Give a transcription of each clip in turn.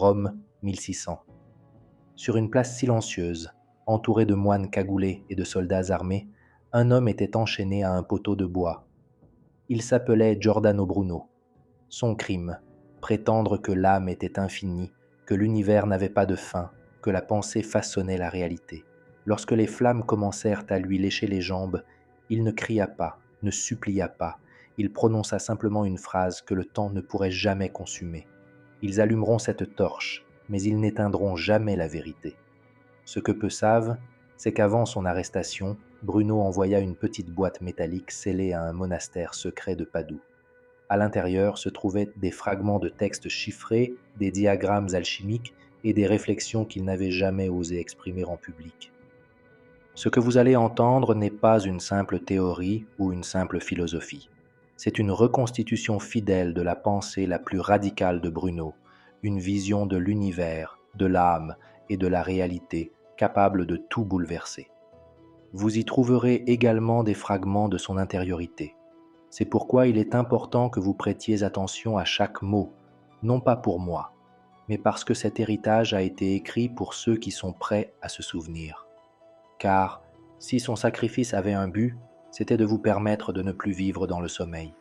Rome, 1600. Sur une place silencieuse, entouré de moines cagoulés et de soldats armés, un homme était enchaîné à un poteau de bois. Il s'appelait Giordano Bruno. Son crime, prétendre que l'âme était infinie, que l'univers n'avait pas de fin, que la pensée façonnait la réalité. Lorsque les flammes commencèrent à lui lécher les jambes, il ne cria pas, ne supplia pas, il prononça simplement une phrase que le temps ne pourrait jamais consumer. Ils allumeront cette torche, mais ils n'éteindront jamais la vérité. Ce que peu savent, c'est qu'avant son arrestation, Bruno envoya une petite boîte métallique scellée à un monastère secret de Padoue. À l'intérieur se trouvaient des fragments de textes chiffrés, des diagrammes alchimiques et des réflexions qu'il n'avait jamais osé exprimer en public. Ce que vous allez entendre n'est pas une simple théorie ou une simple philosophie. C'est une reconstitution fidèle de la pensée la plus radicale de Bruno, une vision de l'univers, de l'âme et de la réalité capable de tout bouleverser. Vous y trouverez également des fragments de son intériorité. C'est pourquoi il est important que vous prêtiez attention à chaque mot, non pas pour moi, mais parce que cet héritage a été écrit pour ceux qui sont prêts à se souvenir. Car, si son sacrifice avait un but, c'était de vous permettre de ne plus vivre dans le sommeil.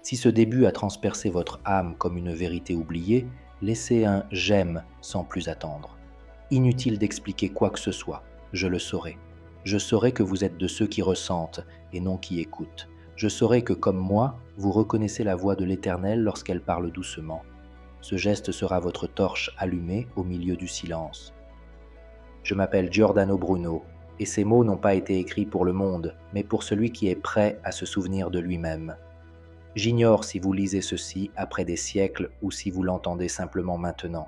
Si ce début a transpercé votre âme comme une vérité oubliée, laissez un « j'aime » sans plus attendre. Inutile d'expliquer quoi que ce soit, je le saurai. Je saurai que vous êtes de ceux qui ressentent et non qui écoutent. Je saurai que, comme moi, vous reconnaissez la voix de l'Éternel lorsqu'elle parle doucement. Ce geste sera votre torche allumée au milieu du silence. Je m'appelle Giordano Bruno, et ces mots n'ont pas été écrits pour le monde, mais pour celui qui est prêt à se souvenir de lui-même. J'ignore si vous lisez ceci après des siècles ou si vous l'entendez simplement maintenant.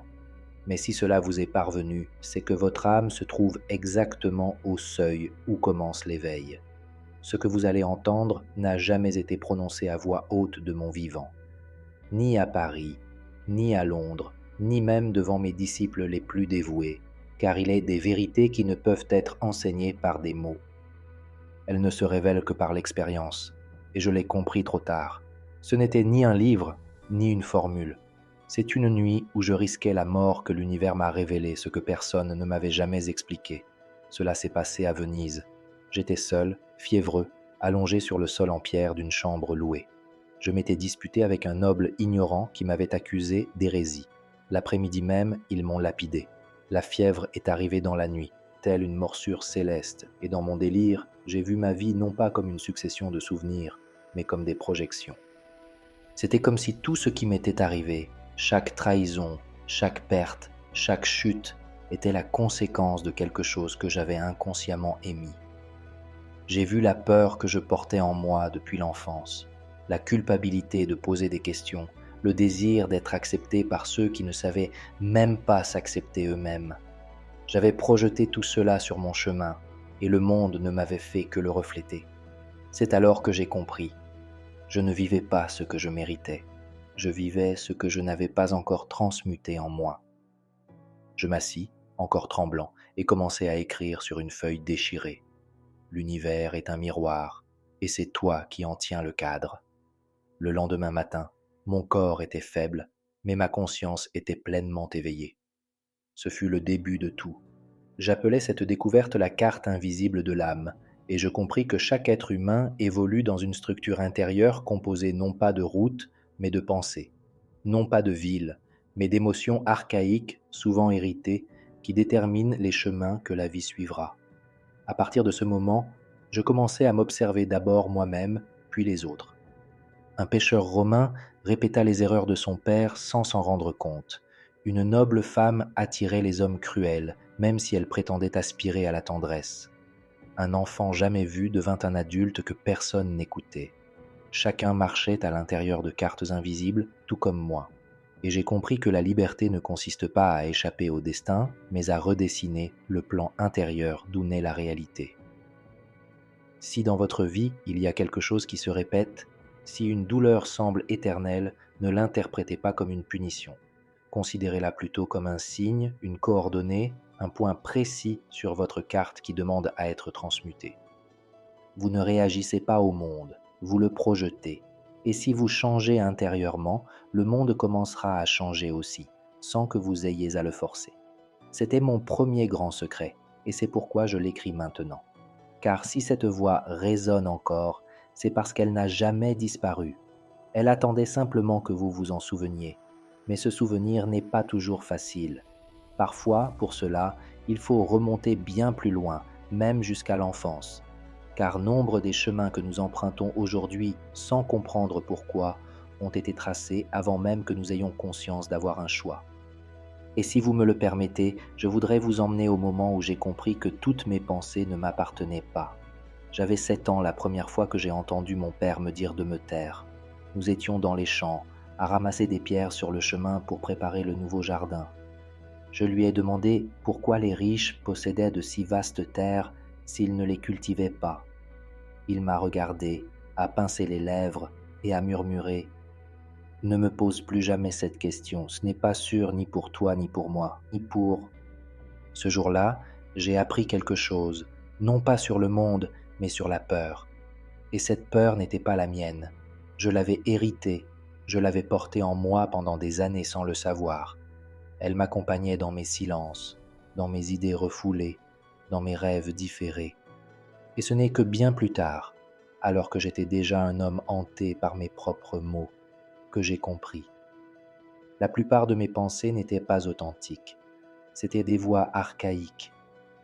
Mais si cela vous est parvenu, c'est que votre âme se trouve exactement au seuil où commence l'éveil. Ce que vous allez entendre n'a jamais été prononcé à voix haute de mon vivant. Ni à Paris, ni à Londres, ni même devant mes disciples les plus dévoués, car il est des vérités qui ne peuvent être enseignées par des mots. Elles ne se révèlent que par l'expérience, et je l'ai compris trop tard. Ce n'était ni un livre, ni une formule. C'est une nuit où je risquais la mort que l'univers m'a révélé ce que personne ne m'avait jamais expliqué. Cela s'est passé à Venise. J'étais seul, fiévreux, allongé sur le sol en pierre d'une chambre louée. Je m'étais disputé avec un noble ignorant qui m'avait accusé d'hérésie. L'après-midi même, ils m'ont lapidé. La fièvre est arrivée dans la nuit, telle une morsure céleste, et dans mon délire, j'ai vu ma vie non pas comme une succession de souvenirs, mais comme des projections. C'était comme si tout ce qui m'était arrivé, chaque trahison, chaque perte, chaque chute, était la conséquence de quelque chose que j'avais inconsciemment émis. J'ai vu la peur que je portais en moi depuis l'enfance, la culpabilité de poser des questions, le désir d'être accepté par ceux qui ne savaient même pas s'accepter eux-mêmes. J'avais projeté tout cela sur mon chemin, et le monde ne m'avait fait que le refléter. C'est alors que j'ai compris. Je ne vivais pas ce que je méritais. Je vivais ce que je n'avais pas encore transmuté en moi. Je m'assis, encore tremblant, et commençai à écrire sur une feuille déchirée. L'univers est un miroir, et c'est toi qui en tiens le cadre. Le lendemain matin, mon corps était faible, mais ma conscience était pleinement éveillée. Ce fut le début de tout. J'appelais cette découverte la carte invisible de l'âme, et je compris que chaque être humain évolue dans une structure intérieure composée non pas de routes, mais de pensées, non pas de villes, mais d'émotions archaïques, souvent héritées, qui déterminent les chemins que la vie suivra. À partir de ce moment, je commençai à m'observer d'abord moi-même, puis les autres. Un pêcheur romain répéta les erreurs de son père sans s'en rendre compte. Une noble femme attirait les hommes cruels, même si elle prétendait aspirer à la tendresse. Un enfant jamais vu devint un adulte que personne n'écoutait. Chacun marchait à l'intérieur de cartes invisibles, tout comme moi. Et j'ai compris que la liberté ne consiste pas à échapper au destin, mais à redessiner le plan intérieur d'où naît la réalité. Si dans votre vie il y a quelque chose qui se répète, si une douleur semble éternelle, ne l'interprétez pas comme une punition. Considérez-la plutôt comme un signe, une coordonnée, un point précis sur votre carte qui demande à être transmuté. Vous ne réagissez pas au monde, vous le projetez. Et si vous changez intérieurement, le monde commencera à changer aussi. sans que vous ayez à le forcer. C'était mon premier grand secret, et c'est pourquoi je l'écris maintenant. Car si cette voix résonne encore, c'est parce qu'elle n'a jamais disparu. Elle attendait simplement que vous vous en souveniez. Mais ce souvenir n'est pas toujours facile. Parfois, pour cela, il faut remonter bien plus loin, même jusqu'à l'enfance. Car nombre des chemins que nous empruntons aujourd'hui sans comprendre pourquoi ont été tracés avant même que nous ayons conscience d'avoir un choix. Et si vous me le permettez, je voudrais vous emmener au moment où j'ai compris que toutes mes pensées ne m'appartenaient pas. J'avais 7 ans la première fois que j'ai entendu mon père me dire de me taire. Nous étions dans les champs, à ramasser des pierres sur le chemin pour préparer le nouveau jardin. Je lui ai demandé pourquoi les riches possédaient de si vastes terres s'ils ne les cultivaient pas. Il m'a regardé, a pincé les lèvres et a murmuré « Ne me pose plus jamais cette question, ce n'est pas sûr ni pour toi ni pour moi, ni pour… » Ce jour-là, j'ai appris quelque chose, non pas sur le monde, mais sur la peur. Et cette peur n'était pas la mienne. Je l'avais héritée, je l'avais portée en moi pendant des années sans le savoir. Elle m'accompagnait dans mes silences, dans mes idées refoulées, dans mes rêves différés. Et ce n'est que bien plus tard, alors que j'étais déjà un homme hanté par mes propres mots, que j'ai compris. La plupart de mes pensées n'étaient pas authentiques. C'étaient des voix archaïques,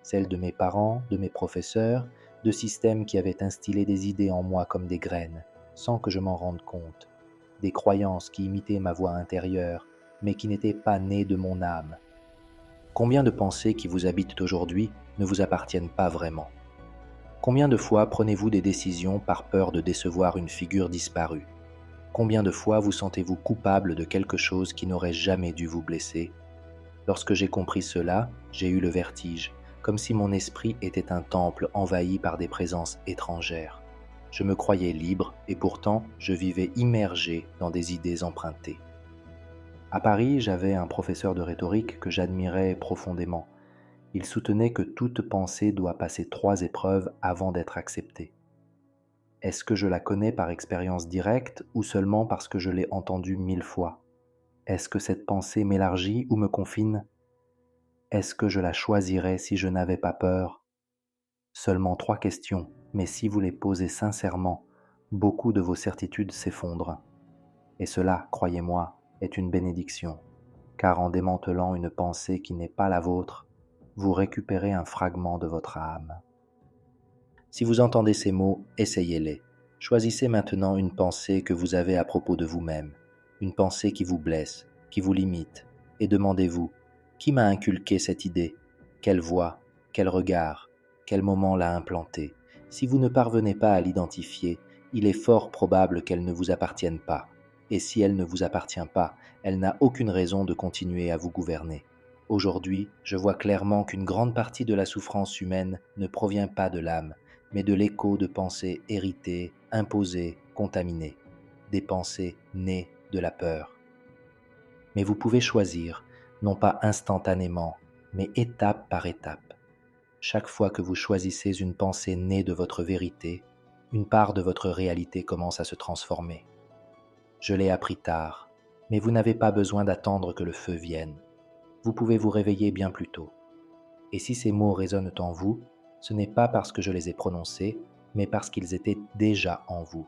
celles de mes parents, de mes professeurs, de systèmes qui avaient instillé des idées en moi comme des graines, sans que je m'en rende compte, des croyances qui imitaient ma voix intérieure, mais qui n'étaient pas nées de mon âme. Combien de pensées qui vous habitent aujourd'hui ne vous appartiennent pas vraiment? Combien de fois prenez-vous des décisions par peur de décevoir une figure disparue? Combien de fois vous sentez-vous coupable de quelque chose qui n'aurait jamais dû vous blesser? Lorsque j'ai compris cela, j'ai eu le vertige, comme si mon esprit était un temple envahi par des présences étrangères. Je me croyais libre et pourtant je vivais immergé dans des idées empruntées. À Paris, j'avais un professeur de rhétorique que j'admirais profondément. Il soutenait que toute pensée doit passer 3 épreuves avant d'être acceptée. Est-ce que je la connais par expérience directe ou seulement parce que je l'ai entendue 1000 fois? Est-ce que cette pensée m'élargit ou me confine? Est-ce que je la choisirais si je n'avais pas peur? Seulement 3 questions, mais si vous les posez sincèrement, beaucoup de vos certitudes s'effondrent. Et cela, croyez-moi, est une bénédiction, car en démantelant une pensée qui n'est pas la vôtre, vous récupérez un fragment de votre âme. Si vous entendez ces mots, essayez-les. Choisissez maintenant une pensée que vous avez à propos de vous-même, une pensée qui vous blesse, qui vous limite, et demandez-vous, qui m'a inculqué cette idée? Quelle voix? Quel regard? Quel moment l'a implantée? Si vous ne parvenez pas à l'identifier, il est fort probable qu'elle ne vous appartienne pas. Et si elle ne vous appartient pas, elle n'a aucune raison de continuer à vous gouverner. Aujourd'hui, je vois clairement qu'une grande partie de la souffrance humaine ne provient pas de l'âme, mais de l'écho de pensées héritées, imposées, contaminées, des pensées nées de la peur. Mais vous pouvez choisir, non pas instantanément, mais étape par étape. Chaque fois que vous choisissez une pensée née de votre vérité, une part de votre réalité commence à se transformer. Je l'ai appris tard, mais vous n'avez pas besoin d'attendre que le feu vienne. Vous pouvez vous réveiller bien plus tôt. Et si ces mots résonnent en vous, ce n'est pas parce que je les ai prononcés, mais parce qu'ils étaient déjà en vous,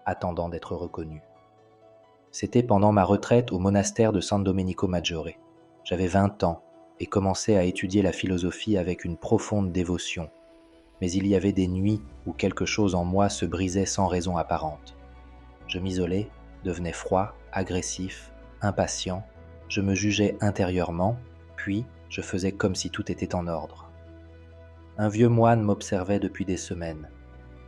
attendant d'être reconnus. C'était pendant ma retraite au monastère de San Domenico Maggiore. J'avais 20 ans et commençais à étudier la philosophie avec une profonde dévotion. Mais il y avait des nuits où quelque chose en moi se brisait sans raison apparente. Je m'isolais, devenais froid, agressif, impatient, je me jugeais intérieurement, puis je faisais comme si tout était en ordre. Un vieux moine m'observait depuis des semaines.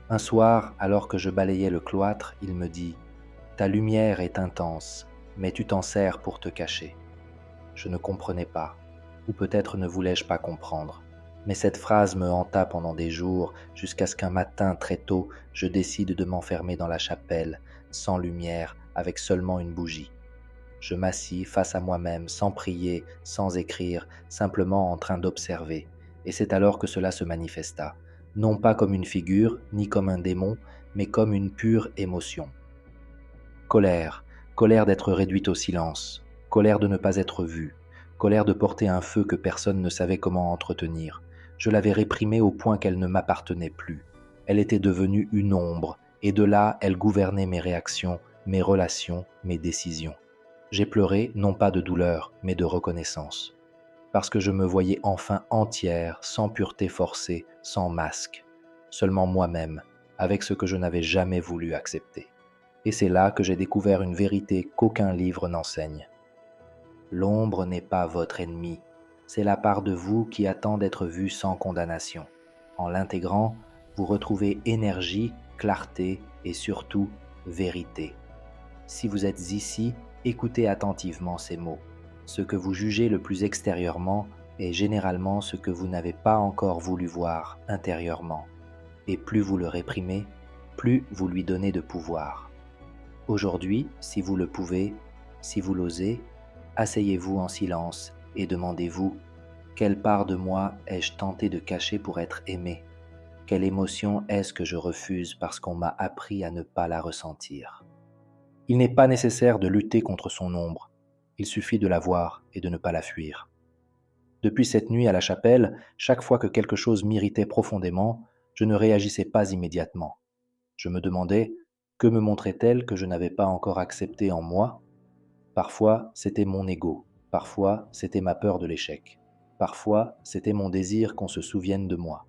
Un soir, alors que je balayais le cloître, il me dit « Ta lumière est intense, mais tu t'en sers pour te cacher. » Je ne comprenais pas, ou peut-être ne voulais-je pas comprendre. Mais cette phrase me hanta pendant des jours, jusqu'à ce qu'un matin très tôt, je décide de m'enfermer dans la chapelle, sans lumière, avec seulement une bougie. Je m'assis face à moi-même, sans prier, sans écrire, simplement en train d'observer. Et c'est alors que cela se manifesta, non pas comme une figure, ni comme un démon, mais comme une pure émotion. Colère, colère d'être réduite au silence, colère de ne pas être vue, colère de porter un feu que personne ne savait comment entretenir. Je l'avais réprimée au point qu'elle ne m'appartenait plus. Elle était devenue une ombre, et de là, elle gouvernait mes réactions, mes relations, mes décisions. J'ai pleuré, non pas de douleur, mais de reconnaissance. Parce que je me voyais enfin entière, sans pureté forcée, sans masque. Seulement moi-même, avec ce que je n'avais jamais voulu accepter. Et c'est là que j'ai découvert une vérité qu'aucun livre n'enseigne. L'ombre n'est pas votre ennemi, c'est la part de vous qui attend d'être vue sans condamnation. En l'intégrant, vous retrouvez énergie, clarté et surtout vérité. Si vous êtes ici, écoutez attentivement ces mots. Ce que vous jugez le plus extérieurement est généralement ce que vous n'avez pas encore voulu voir intérieurement. Et plus vous le réprimez, plus vous lui donnez de pouvoir. Aujourd'hui, si vous le pouvez, si vous l'osez, asseyez-vous en silence et demandez-vous: quelle part de moi ai-je tenté de cacher pour être aimé? Quelle émotion est-ce que je refuse parce qu'on m'a appris à ne pas la ressentir? Il n'est pas nécessaire de lutter contre son ombre, il suffit de la voir et de ne pas la fuir. Depuis cette nuit à la chapelle, chaque fois que quelque chose m'irritait profondément, je ne réagissais pas immédiatement. Je me demandais: que me montrait-elle que je n'avais pas encore accepté en moi? Parfois, c'était mon ego. Parfois, c'était ma peur de l'échec. Parfois, c'était mon désir qu'on se souvienne de moi.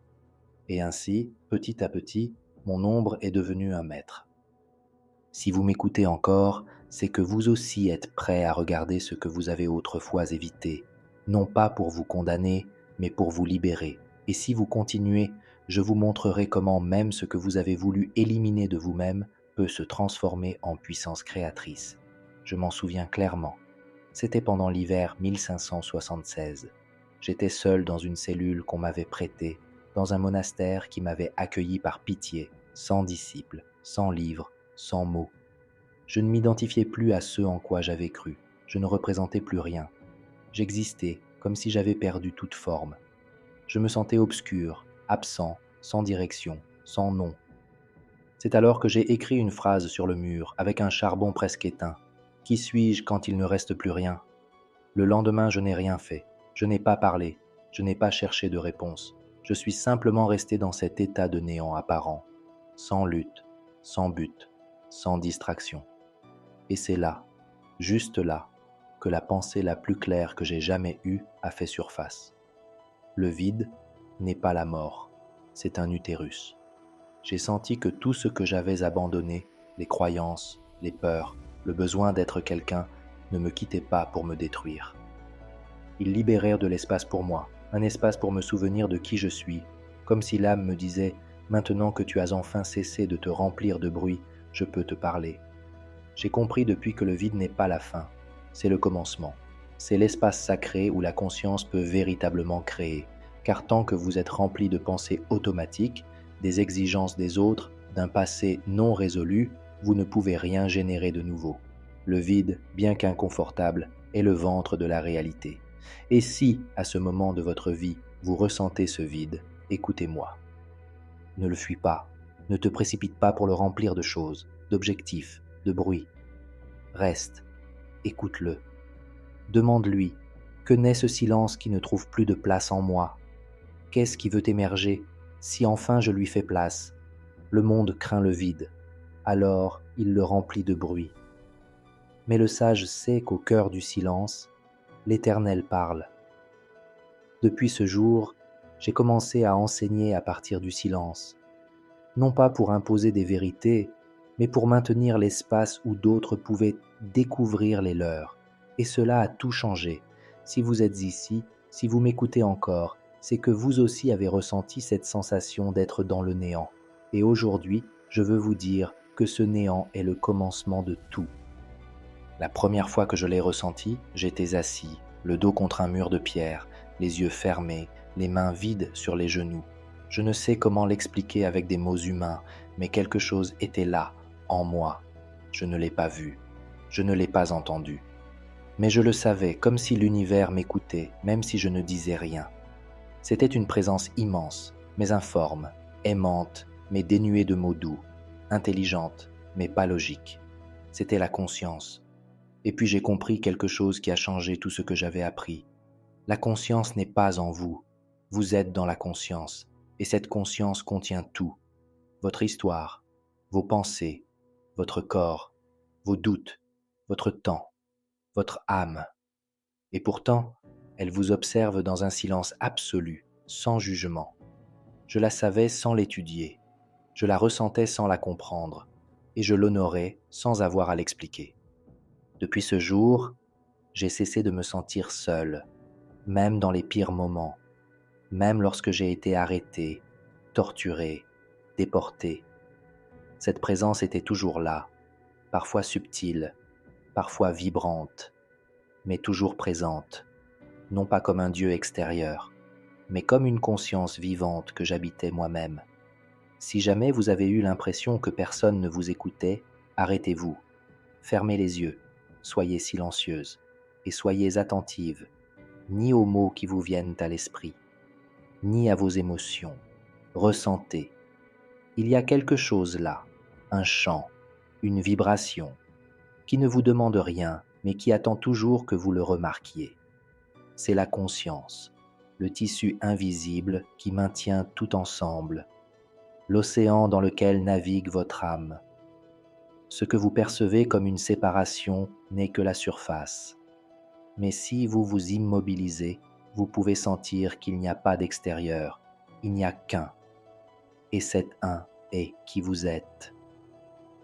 Et ainsi, petit à petit, mon ombre est devenue un maître. Si vous m'écoutez encore, c'est que vous aussi êtes prêt à regarder ce que vous avez autrefois évité, non pas pour vous condamner, mais pour vous libérer. Et si vous continuez, je vous montrerai comment même ce que vous avez voulu éliminer de vous-même peut se transformer en puissance créatrice. Je m'en souviens clairement. C'était pendant l'hiver 1576. J'étais seul dans une cellule qu'on m'avait prêtée, dans un monastère qui m'avait accueilli par pitié, sans disciples, sans livres, sans mots. Je ne m'identifiais plus à ce en quoi j'avais cru. Je ne représentais plus rien. J'existais comme si j'avais perdu toute forme. Je me sentais obscur, absent, sans direction, sans nom. C'est alors que j'ai écrit une phrase sur le mur avec un charbon presque éteint. Qui suis-je quand il ne reste plus rien? Le lendemain, je n'ai rien fait. Je n'ai pas parlé. Je n'ai pas cherché de réponse. Je suis simplement resté dans cet état de néant apparent, sans lutte, sans but, sans distraction. Et c'est là, juste là, que la pensée la plus claire que j'ai jamais eue a fait surface. Le vide n'est pas la mort, c'est un utérus. J'ai senti que tout ce que j'avais abandonné, les croyances, les peurs, le besoin d'être quelqu'un, ne me quittait pas pour me détruire. Ils libérèrent de l'espace pour moi, un espace pour me souvenir de qui je suis, comme si l'âme me disait: maintenant que tu as enfin cessé de te remplir de bruit, je peux te parler. J'ai compris depuis que le vide n'est pas la fin, c'est le commencement. C'est l'espace sacré où la conscience peut véritablement créer, car tant que vous êtes rempli de pensées automatiques, des exigences des autres, d'un passé non résolu, vous ne pouvez rien générer de nouveau. Le vide, bien qu'inconfortable, est le ventre de la réalité. Et si, à ce moment de votre vie, vous ressentez ce vide, écoutez-moi. Ne le fuis pas, ne te précipite pas pour le remplir de choses, d'objectifs, de bruit. Reste, écoute-le. Demande-lui: que naît ce silence qui ne trouve plus de place en moi? Qu'est-ce qui veut émerger si enfin je lui fais place? Le monde craint le vide, alors il le remplit de bruit. Mais le sage sait qu'au cœur du silence, l'Éternel parle. Depuis ce jour, j'ai commencé à enseigner à partir du silence, non pas pour imposer des vérités, mais pour maintenir l'espace où d'autres pouvaient découvrir les leurs. Et cela a tout changé. Si vous êtes ici, si vous m'écoutez encore, c'est que vous aussi avez ressenti cette sensation d'être dans le néant. Et aujourd'hui, je veux vous dire que ce néant est le commencement de tout. La première fois que je l'ai ressenti, j'étais assis, le dos contre un mur de pierre, les yeux fermés, les mains vides sur les genoux. Je ne sais comment l'expliquer avec des mots humains, mais quelque chose était là, en moi. Je ne l'ai pas vu, je ne l'ai pas entendu. Mais je le savais, comme si l'univers m'écoutait, même si je ne disais rien. C'était une présence immense, mais informe, aimante, mais dénuée de mots doux, intelligente, mais pas logique. C'était la conscience. Et puis j'ai compris quelque chose qui a changé tout ce que j'avais appris. La conscience n'est pas en vous, vous êtes dans la conscience, et cette conscience contient tout, votre histoire, vos pensées, votre corps, vos doutes, votre temps, votre âme. Et pourtant, elle vous observe dans un silence absolu, sans jugement. Je la savais sans l'étudier, je la ressentais sans la comprendre, et je l'honorais sans avoir à l'expliquer. Depuis ce jour, j'ai cessé de me sentir seul, même dans les pires moments, même lorsque j'ai été arrêté, torturé, déporté. Cette présence était toujours là, parfois subtile, parfois vibrante, mais toujours présente, non pas comme un Dieu extérieur, mais comme une conscience vivante que j'habitais moi-même. Si jamais vous avez eu l'impression que personne ne vous écoutait, arrêtez-vous, fermez les yeux, soyez silencieuse et soyez attentive, ni aux mots qui vous viennent à l'esprit, ni à vos émotions. Ressentez. Il y a quelque chose là, un chant, une vibration, qui ne vous demande rien, mais qui attend toujours que vous le remarquiez. C'est la conscience, le tissu invisible qui maintient tout ensemble, l'océan dans lequel navigue votre âme. Ce que vous percevez comme une séparation n'est que la surface. Mais si vous vous immobilisez, vous pouvez sentir qu'il n'y a pas d'extérieur, il n'y a qu'un. Et cet un est qui vous êtes.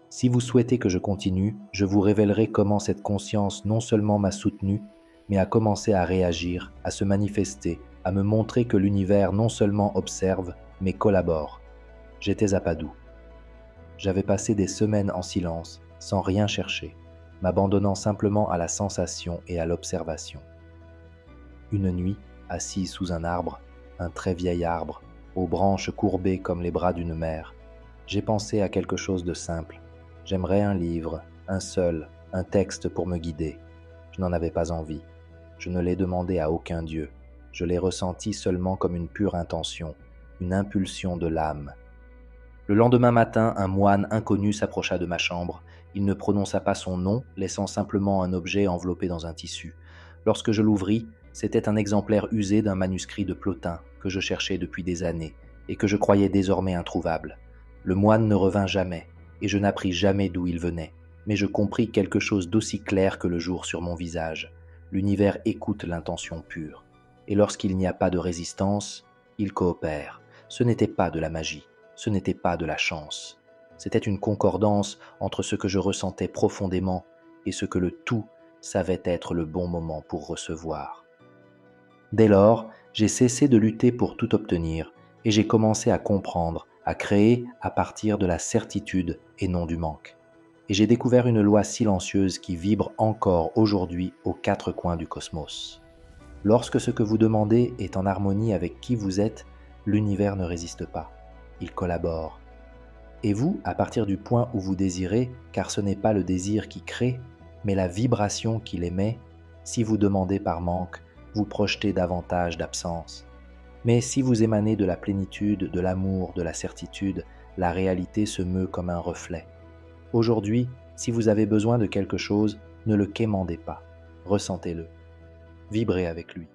Si vous souhaitez que je continue, je vous révélerai comment cette conscience non seulement m'a soutenu, mais a commencé à réagir, à se manifester, à me montrer que l'univers non seulement observe, mais collabore. J'étais à Padoue. J'avais passé des semaines en silence, sans rien chercher, m'abandonnant simplement à la sensation et à l'observation. Une nuit, assis sous un arbre, un très vieil arbre, aux branches courbées comme les bras d'une mère, j'ai pensé à quelque chose de simple. J'aimerais un livre, un seul, un texte pour me guider. Je n'en avais pas envie. Je ne l'ai demandé à aucun dieu. Je l'ai ressenti seulement comme une pure intention, une impulsion de l'âme. Le lendemain matin, un moine inconnu s'approcha de ma chambre. Il ne prononça pas son nom, laissant simplement un objet enveloppé dans un tissu. Lorsque je l'ouvris, c'était un exemplaire usé d'un manuscrit de Plotin que je cherchais depuis des années et que je croyais désormais introuvable. Le moine ne revint jamais, et je n'appris jamais d'où il venait, mais je compris quelque chose d'aussi clair que le jour sur mon visage. L'univers écoute l'intention pure, et lorsqu'il n'y a pas de résistance, il coopère. Ce n'était pas de la magie, ce n'était pas de la chance. C'était une concordance entre ce que je ressentais profondément et ce que le tout savait être le bon moment pour recevoir. Dès lors, j'ai cessé de lutter pour tout obtenir, et j'ai commencé à comprendre, à créer à partir de la certitude et non du manque. Et j'ai découvert une loi silencieuse qui vibre encore aujourd'hui aux quatre coins du cosmos. Lorsque ce que vous demandez est en harmonie avec qui vous êtes, l'univers ne résiste pas, il collabore. Et vous, à partir du point où vous désirez, car ce n'est pas le désir qui crée, mais la vibration qui l'émet, si vous demandez par manque, vous projetez davantage d'absence. Mais si vous émanez de la plénitude, de l'amour, de la certitude, la réalité se meut comme un reflet. Aujourd'hui, si vous avez besoin de quelque chose, ne le quémandez pas, ressentez-le, vibrez avec lui.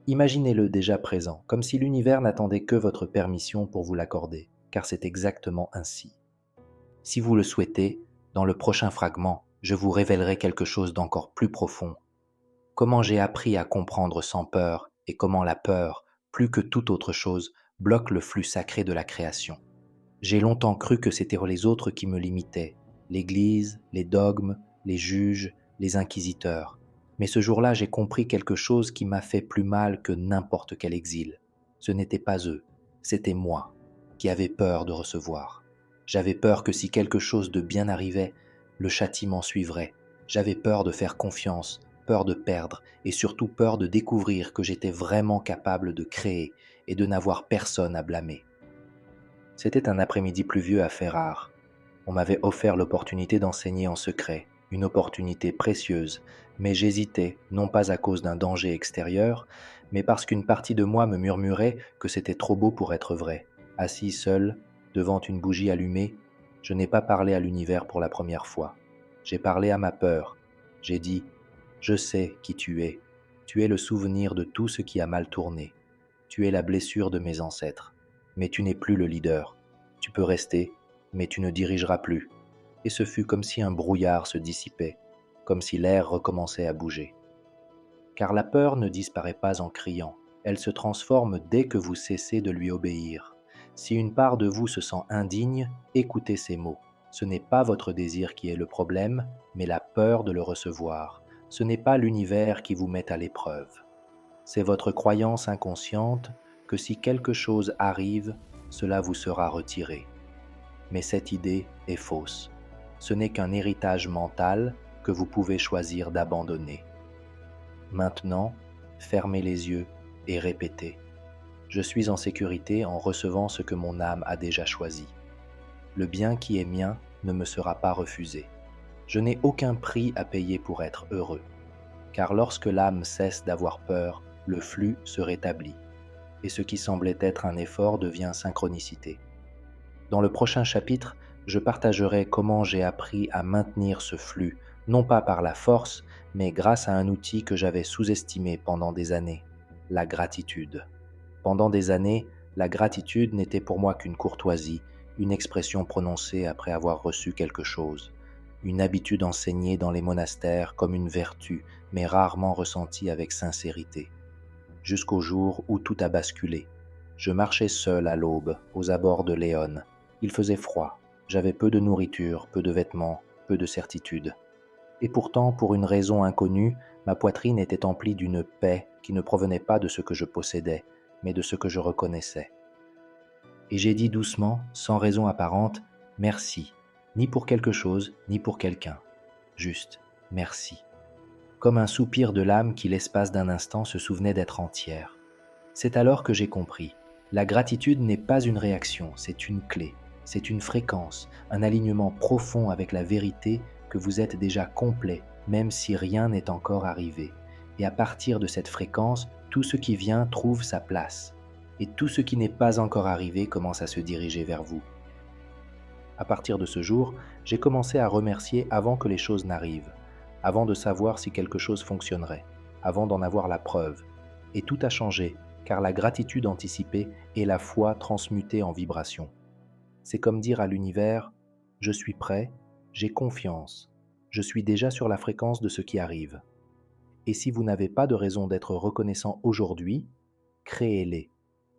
Imaginez-le déjà présent, comme si l'univers n'attendait que votre permission pour vous l'accorder, car c'est exactement ainsi. Si vous le souhaitez, dans le prochain fragment, je vous révélerai quelque chose d'encore plus profond. Comment j'ai appris à comprendre sans peur et comment la peur, plus que toute autre chose, bloque le flux sacré de la création. J'ai longtemps cru que c'étaient les autres qui me limitaient, l'Église, les dogmes, les juges, les inquisiteurs. Mais ce jour-là, j'ai compris quelque chose qui m'a fait plus mal que n'importe quel exil. Ce n'était pas eux, c'était moi, qui avais peur de recevoir. J'avais peur que si quelque chose de bien arrivait, le châtiment suivrait. J'avais peur de faire confiance, peur de perdre et surtout peur de découvrir que j'étais vraiment capable de créer et de n'avoir personne à blâmer. C'était un après-midi pluvieux à Ferrare. On m'avait offert l'opportunité d'enseigner en secret, une opportunité précieuse, mais j'hésitais, non pas à cause d'un danger extérieur, mais parce qu'une partie de moi me murmurait que c'était trop beau pour être vrai. Assis seul, devant une bougie allumée, je n'ai pas parlé à l'univers pour la première fois. J'ai parlé à ma peur. J'ai dit « Je sais qui tu Tu es le souvenir de tout ce qui a mal tourné. Tu es la blessure de mes ancêtres. Mais tu n'es plus le leader. Tu peux rester, mais tu ne dirigeras plus. Et ce fut comme si un brouillard se dissipait, comme si l'air recommençait à bouger. Car la peur ne disparaît pas en criant, elle se transforme dès que vous cessez de lui obéir. Si une part de vous se sent indigne, écoutez ces mots. Ce n'est pas votre désir qui est le problème, mais la peur de le recevoir. Ce n'est pas l'univers qui vous met à l'épreuve. C'est votre croyance inconsciente que si quelque chose arrive, cela vous sera retiré. Mais cette idée est fausse. Ce n'est qu'un héritage mental que vous pouvez choisir d'abandonner. Maintenant, fermez les yeux et répétez. Je suis en sécurité en recevant ce que mon âme a déjà choisi. Le bien qui est mien ne me sera pas refusé. Je n'ai aucun prix à payer pour être heureux. Car lorsque l'âme cesse d'avoir peur, le flux se rétablit. Et ce qui semblait être un effort devient synchronicité. Dans le prochain chapitre, je partagerai comment j'ai appris à maintenir ce flux, non pas par la force, mais grâce à un outil que j'avais sous-estimé pendant des années, la gratitude. Pendant des années, la gratitude n'était pour moi qu'une courtoisie, une expression prononcée après avoir reçu quelque chose, une habitude enseignée dans les monastères comme une vertu, mais rarement ressentie avec sincérité. Jusqu'au jour où tout a basculé. Je marchais seul à l'aube, aux abords de Léon. Il faisait froid, j'avais peu de nourriture, peu de vêtements, peu de certitude. Et pourtant, pour une raison inconnue, ma poitrine était emplie d'une paix qui ne provenait pas de ce que je possédais, mais de ce que je reconnaissais. Et j'ai dit doucement, sans raison apparente, merci, ni pour quelque chose, ni pour quelqu'un. Juste, merci. Comme un soupir de l'âme qui l'espace d'un instant se souvenait d'être entière. C'est alors que j'ai compris. La gratitude n'est pas une réaction, c'est une clé, c'est une fréquence, un alignement profond avec la vérité que vous êtes déjà complet, même si rien n'est encore arrivé. Et à partir de cette fréquence, tout ce qui vient trouve sa place. Et tout ce qui n'est pas encore arrivé commence à se diriger vers vous. À partir de ce jour, j'ai commencé à remercier avant que les choses n'arrivent, avant de savoir si quelque chose fonctionnerait, avant d'en avoir la preuve. Et tout a changé, car la gratitude anticipée est la foi transmutée en vibration. C'est comme dire à l'univers « Je suis prêt, j'ai confiance, je suis déjà sur la fréquence de ce qui arrive ». Et si vous n'avez pas de raison d'être reconnaissant aujourd'hui, créez-les.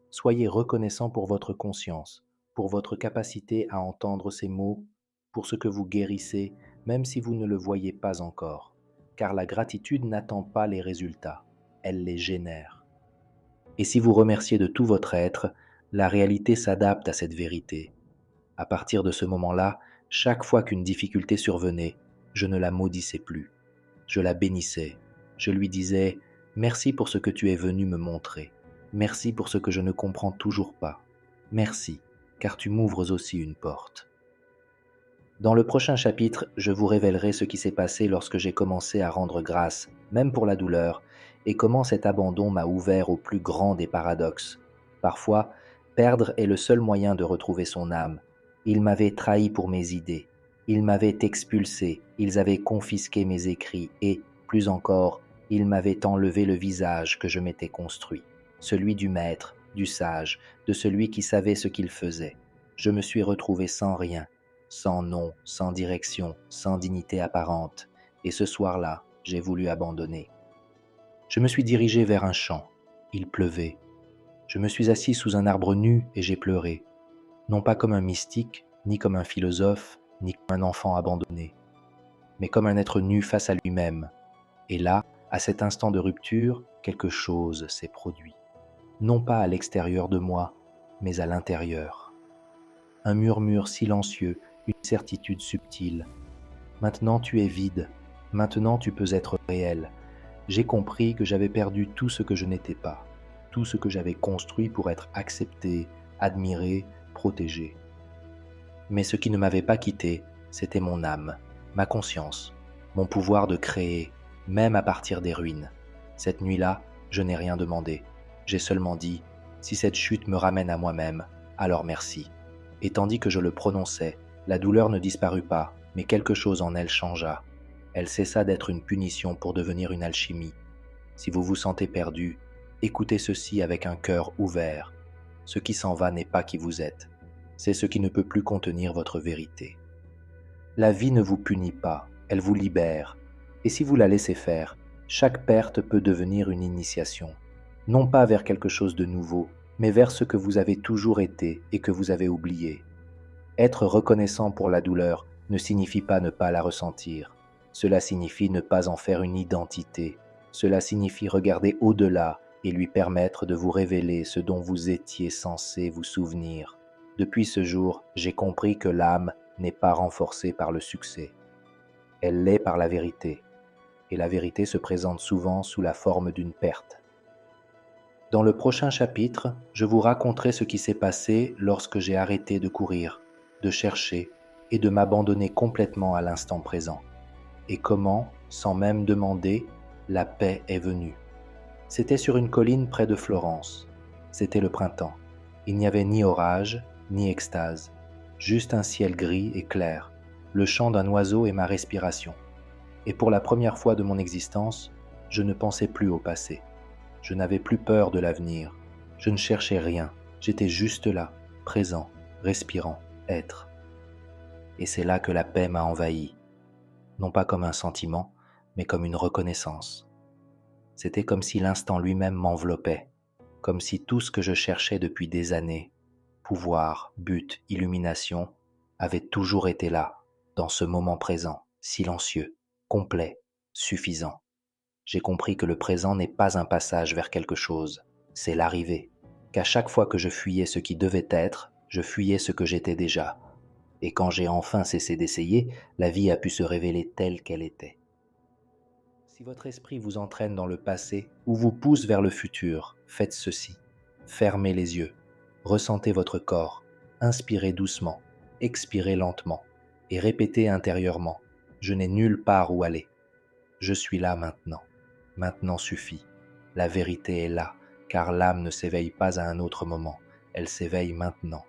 Soyez reconnaissant pour votre conscience, pour votre capacité à entendre ces mots, pour ce que vous guérissez, même si vous ne le voyez pas encore. Car la gratitude n'attend pas les résultats, elle les génère. Et si vous remerciez de tout votre être, la réalité s'adapte à cette vérité. À partir de ce moment-là, chaque fois qu'une difficulté survenait, je ne la maudissais plus. Je la bénissais. Je lui disais « Merci pour ce que tu es venu me montrer. Merci pour ce que je ne comprends toujours pas. Merci, car tu m'ouvres aussi une porte. » Dans le prochain chapitre, je vous révélerai ce qui s'est passé lorsque j'ai commencé à rendre grâce, même pour la douleur, et comment cet abandon m'a ouvert au plus grand des paradoxes. Parfois, perdre est le seul moyen de retrouver son âme. Ils m'avaient trahi pour mes idées. Ils m'avaient expulsé. Ils avaient confisqué mes écrits et, plus encore, ils m'avaient enlevé le visage que je m'étais construit, celui du maître, du sage, de celui qui savait ce qu'il faisait. Je me suis retrouvé sans rien, sans nom, sans direction, sans dignité apparente, et ce soir-là, j'ai voulu abandonner. Je me suis dirigé vers un champ. Il pleuvait. Je me suis assis sous un arbre nu et j'ai pleuré, non pas comme un mystique, ni comme un philosophe, ni comme un enfant abandonné, mais comme un être nu face à lui-même. Et là, à cet instant de rupture, quelque chose s'est produit. Non pas à l'extérieur de moi, mais à l'intérieur. Un murmure silencieux, une certitude subtile. Maintenant tu es vide, maintenant tu peux être réel. J'ai compris que j'avais perdu tout ce que je n'étais pas, tout ce que j'avais construit pour être accepté, admiré, protégé. Mais ce qui ne m'avait pas quitté, c'était mon âme, ma conscience, mon pouvoir de créer, même à partir des ruines. Cette nuit-là, je n'ai rien demandé. J'ai seulement dit, si cette chute me ramène à moi-même, alors merci. Et tandis que je le prononçais, la douleur ne disparut pas, mais quelque chose en elle changea. Elle cessa d'être une punition pour devenir une alchimie. Si vous vous sentez perdu, écoutez ceci avec un cœur ouvert. Ce qui s'en va n'est pas qui vous êtes, c'est ce qui ne peut plus contenir votre vérité. La vie ne vous punit pas, elle vous libère. Et si vous la laissez faire, chaque perte peut devenir une initiation, non pas vers quelque chose de nouveau, mais vers ce que vous avez toujours été et que vous avez oublié. Être reconnaissant pour la douleur ne signifie pas ne pas la ressentir. Cela signifie ne pas en faire une identité. Cela signifie regarder au-delà et lui permettre de vous révéler ce dont vous étiez censé vous souvenir. Depuis ce jour, j'ai compris que l'âme n'est pas renforcée par le succès. Elle l'est par la vérité, et la vérité se présente souvent sous la forme d'une perte. Dans le prochain chapitre, je vous raconterai ce qui s'est passé lorsque j'ai arrêté de courir, de chercher et de m'abandonner complètement à l'instant présent, et comment, sans même demander, la paix est venue. C'était sur une colline près de Florence. C'était le printemps. Il n'y avait ni orage, ni extase, juste un ciel gris et clair, le chant d'un oiseau et ma respiration. Et pour la première fois de mon existence, je ne pensais plus au passé. Je n'avais plus peur de l'avenir. Je ne cherchais rien. J'étais juste là, présent, respirant, être. Et c'est là que la paix m'a envahi. Non pas comme un sentiment, mais comme une reconnaissance. C'était comme si l'instant lui-même m'enveloppait, comme si tout ce que je cherchais depuis des années, pouvoir, but, illumination, avait toujours été là, dans ce moment présent, silencieux, complet, suffisant. J'ai compris que le présent n'est pas un passage vers quelque chose, c'est l'arrivée, qu'à chaque fois que je fuyais ce qui devait être, je fuyais ce que j'étais déjà. Et quand j'ai enfin cessé d'essayer, la vie a pu se révéler telle qu'elle était. Si votre esprit vous entraîne dans le passé ou vous pousse vers le futur, faites ceci. Fermez les yeux, ressentez votre corps, inspirez doucement, expirez lentement et répétez intérieurement « Je n'ai nulle part où aller. Je suis là maintenant. Maintenant suffit. La vérité est là, car l'âme ne s'éveille pas à un autre moment. Elle s'éveille maintenant.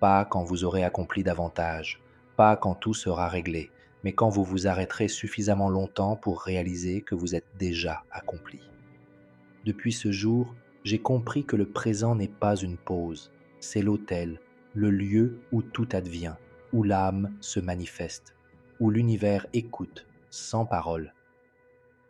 Pas quand vous aurez accompli davantage, pas quand tout sera réglé, mais quand vous vous arrêterez suffisamment longtemps pour réaliser que vous êtes déjà accompli. Depuis ce jour, j'ai compris que le présent n'est pas une pause, c'est l'autel, le lieu où tout advient, où l'âme se manifeste, où l'univers écoute, sans parole.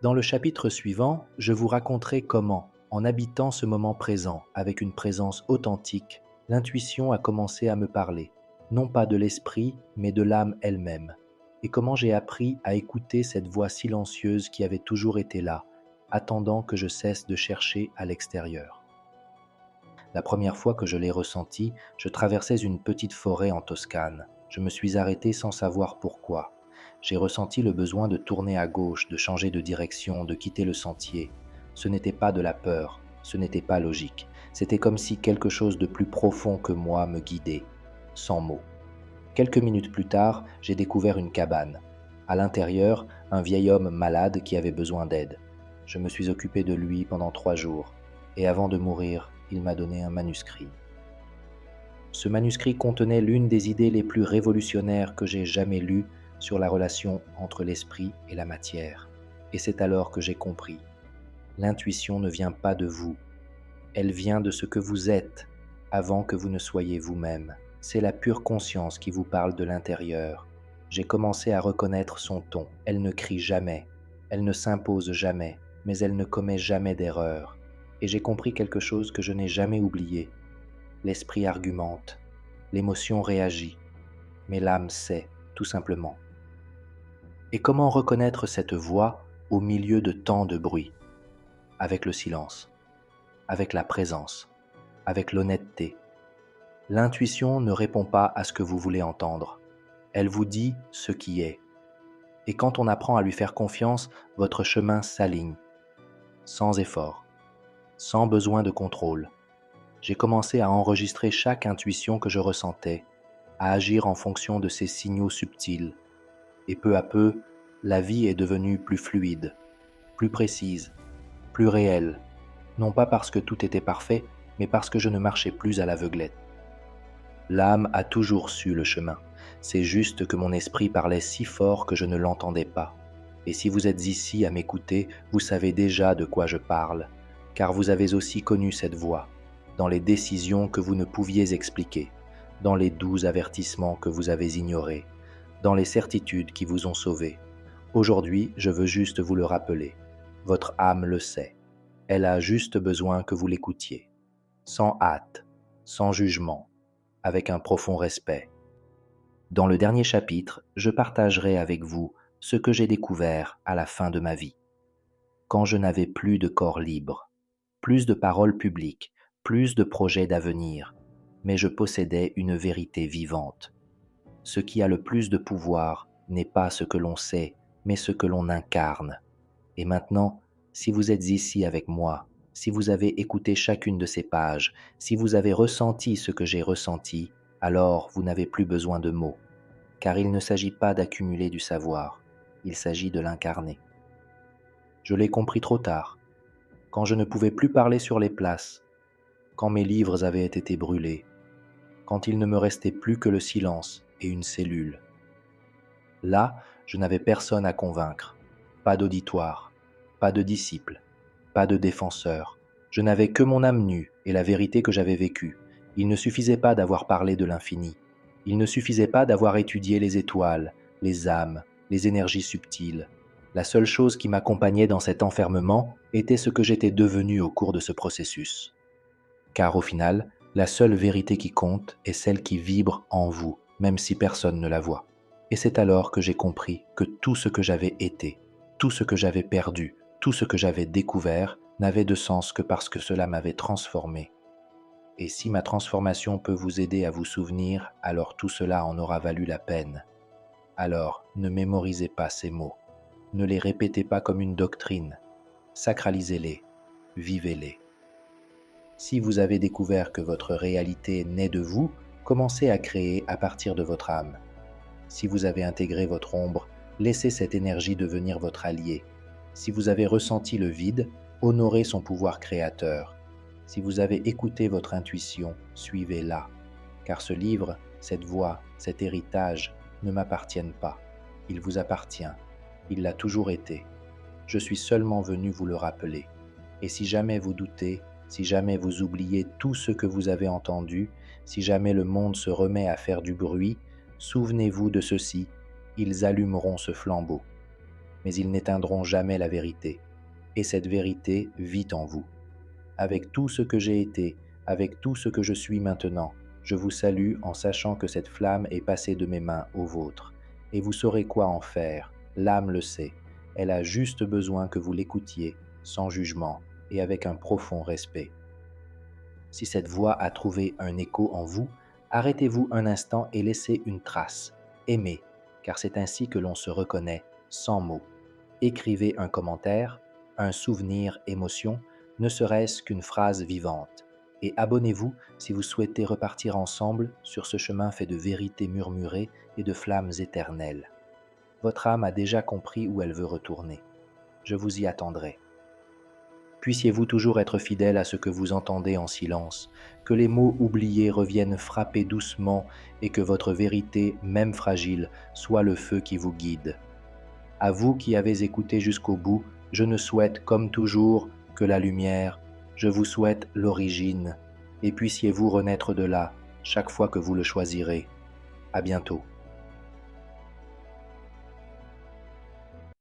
Dans le chapitre suivant, je vous raconterai comment, en habitant ce moment présent avec une présence authentique, l'intuition a commencé à me parler, non pas de l'esprit, mais de l'âme elle-même, et comment j'ai appris à écouter cette voix silencieuse qui avait toujours été là, attendant que je cesse de chercher à l'extérieur. La première fois que je l'ai ressenti, je traversais une petite forêt en Toscane. Je me suis arrêté sans savoir pourquoi. J'ai ressenti le besoin de tourner à gauche, de changer de direction, de quitter le sentier. Ce n'était pas de la peur, ce n'était pas logique. C'était comme si quelque chose de plus profond que moi me guidait, sans mots. Quelques minutes plus tard, j'ai découvert une cabane. À l'intérieur, un vieil homme malade qui avait besoin d'aide. Je me suis occupé de lui pendant 3 jours, et avant de mourir, il m'a donné un manuscrit. Ce manuscrit contenait l'une des idées les plus révolutionnaires que j'ai jamais lues sur la relation entre l'esprit et la matière. Et c'est alors que j'ai compris. L'intuition ne vient pas de vous. Elle vient de ce que vous êtes, avant que vous ne soyez vous-même. C'est la pure conscience qui vous parle de l'intérieur. J'ai commencé à reconnaître son ton. Elle ne crie jamais, elle ne s'impose jamais, mais elle ne commet jamais d'erreur. Et j'ai compris quelque chose que je n'ai jamais oublié. L'esprit argumente, l'émotion réagit, mais l'âme sait, tout simplement. Et comment reconnaître cette voix au milieu de tant de bruit? Avec le silence, avec la présence, avec l'honnêteté. L'intuition ne répond pas à ce que vous voulez entendre. Elle vous dit ce qui est. Et quand on apprend à lui faire confiance, votre chemin s'aligne, sans effort, sans besoin de contrôle. J'ai commencé à enregistrer chaque intuition que je ressentais, à agir en fonction de ces signaux subtils. Et peu à peu, la vie est devenue plus fluide, plus précise, plus réelle, non pas parce que tout était parfait, mais parce que je ne marchais plus à l'aveuglette. L'âme a toujours su le chemin, c'est juste que mon esprit parlait si fort que je ne l'entendais pas. Et si vous êtes ici à m'écouter, vous savez déjà de quoi je parle, car vous avez aussi connu cette voix, dans les décisions que vous ne pouviez expliquer, dans les doux avertissements que vous avez ignorés, dans les certitudes qui vous ont sauvé. Aujourd'hui, je veux juste vous le rappeler. Votre âme le sait. Elle a juste besoin que vous l'écoutiez, sans hâte, sans jugement, avec un profond respect. Dans le dernier chapitre, je partagerai avec vous ce que j'ai découvert à la fin de ma vie, quand je n'avais plus de corps libre, plus de paroles publiques, plus de projets d'avenir, mais je possédais une vérité vivante. Ce qui a le plus de pouvoir n'est pas ce que l'on sait, mais ce que l'on incarne. Et maintenant, si vous êtes ici avec moi, si vous avez écouté chacune de ces pages, si vous avez ressenti ce que j'ai ressenti, alors vous n'avez plus besoin de mots, car il ne s'agit pas d'accumuler du savoir, il s'agit de l'incarner. Je l'ai compris trop tard, quand je ne pouvais plus parler sur les places, quand mes livres avaient été brûlés, quand il ne me restait plus que le silence et une cellule. Là, je n'avais personne à convaincre, pas d'auditoire, pas de disciples, pas de défenseur. Je n'avais que mon âme nue et la vérité que j'avais vécue. Il ne suffisait pas d'avoir parlé de l'infini. Il ne suffisait pas d'avoir étudié les étoiles, les âmes, les énergies subtiles. La seule chose qui m'accompagnait dans cet enfermement était ce que j'étais devenu au cours de ce processus. Car au final, la seule vérité qui compte est celle qui vibre en vous, même si personne ne la voit. Et c'est alors que j'ai compris que tout ce que j'avais été, tout ce que j'avais perdu, tout ce que j'avais découvert n'avait de sens que parce que cela m'avait transformé. Et si ma transformation peut vous aider à vous souvenir, alors tout cela en aura valu la peine. Alors, ne mémorisez pas ces mots. Ne les répétez pas comme une doctrine. Sacralisez-les, vivez-les. Si vous avez découvert que votre réalité naît de vous, commencez à créer à partir de votre âme. Si vous avez intégré votre ombre, laissez cette énergie devenir votre allié. Si vous avez ressenti le vide, honorez son pouvoir créateur. Si vous avez écouté votre intuition, suivez-la. Car ce livre, cette voix, cet héritage ne m'appartiennent pas. Il vous appartient. Il l'a toujours été. Je suis seulement venu vous le rappeler. Et si jamais vous doutez, si jamais vous oubliez tout ce que vous avez entendu, si jamais le monde se remet à faire du bruit, souvenez-vous de ceci, ils allumeront ce flambeau. Mais ils n'éteindront jamais la vérité. Et cette vérité vit en vous. Avec tout ce que j'ai été, avec tout ce que je suis maintenant, je vous salue en sachant que cette flamme est passée de mes mains aux vôtres. Et vous saurez quoi en faire, l'âme le sait. Elle a juste besoin que vous l'écoutiez, sans jugement et avec un profond respect. Si cette voix a trouvé un écho en vous, arrêtez-vous un instant et laissez une trace. Aimez, car c'est ainsi que l'on se reconnaît, sans mots. Écrivez un commentaire, un souvenir, émotion, ne serait-ce qu'une phrase vivante. Et abonnez-vous si vous souhaitez repartir ensemble sur ce chemin fait de vérités murmurées et de flammes éternelles. Votre âme a déjà compris où elle veut retourner. Je vous y attendrai. Puissiez-vous toujours être fidèle à ce que vous entendez en silence, que les mots oubliés reviennent frapper doucement et que votre vérité, même fragile, soit le feu qui vous guide. À vous qui avez écouté jusqu'au bout, je ne souhaite comme toujours que la lumière, je vous souhaite l'origine, et puissiez-vous renaître de là chaque fois que vous le choisirez. À bientôt.